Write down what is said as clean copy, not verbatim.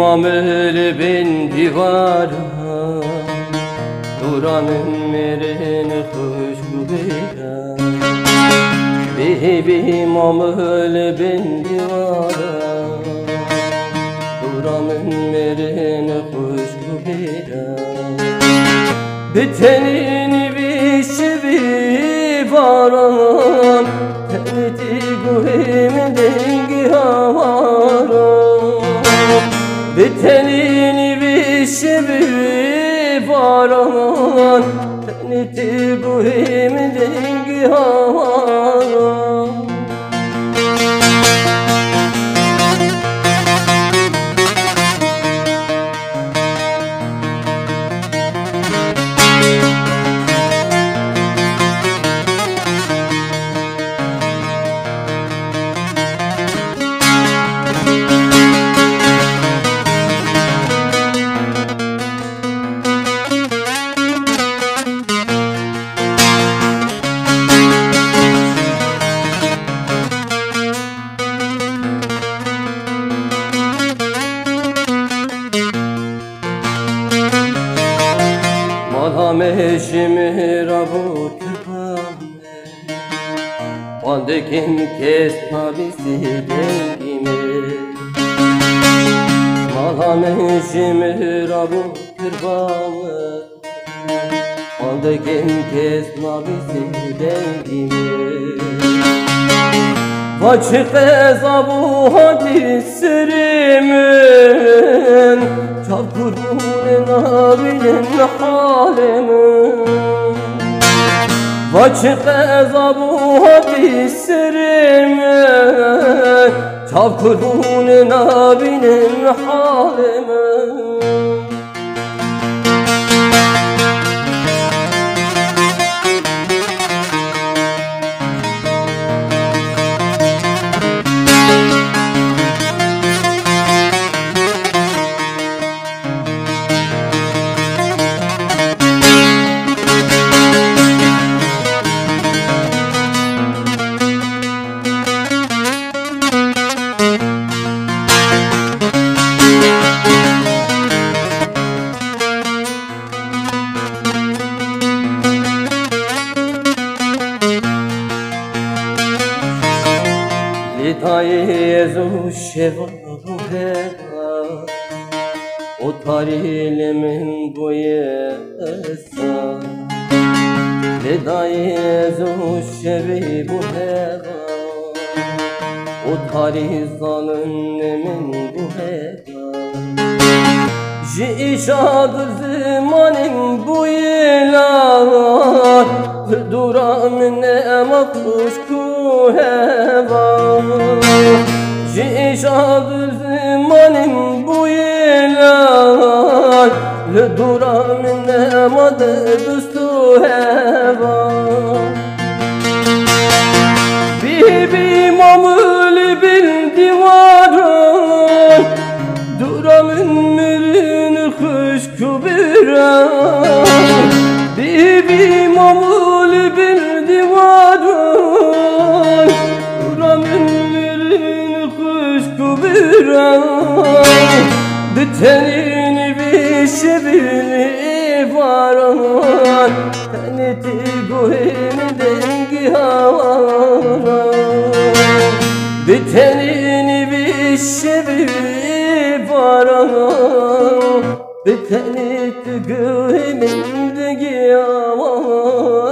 معامل بین دیوارا دورانم میرن خوشبو بیرم بی معامل بین دیوارا دورانم میرن خوشبو بیرم بتنین بیشوی بارم تنیتی گویم dengi havaram Bitenini bişebi varan Teniti guhim dengi havaram Meşimi rabut kame Vandekin kes tabisi dengimi Meşimi rabut kame Vandekin kes tabisi dengimi Vaçık ezabu hadisirimin Çavkurun abinin halimin Vaçık ezabu hadisirimin Çavkurun abinin halimin Yezu şevabu heva O tarihlemin boyesa Yezu şevabu heva O tarih zalımnemin bu heva Jişadı zamanin bu ilan Duramine makbuş ku heva Jişadı zamanin bu ilan Duramine makbuş heva Bibi mamuli bil divarın Duramın mirin kuş kubiran Bibi mamuli bil divarın Duramın mirin kuş kubiran Bitenini bişebili varan Teniti guhimi dengi havaran Bitenini bişebili varan Biteniti guhimi dengi havaran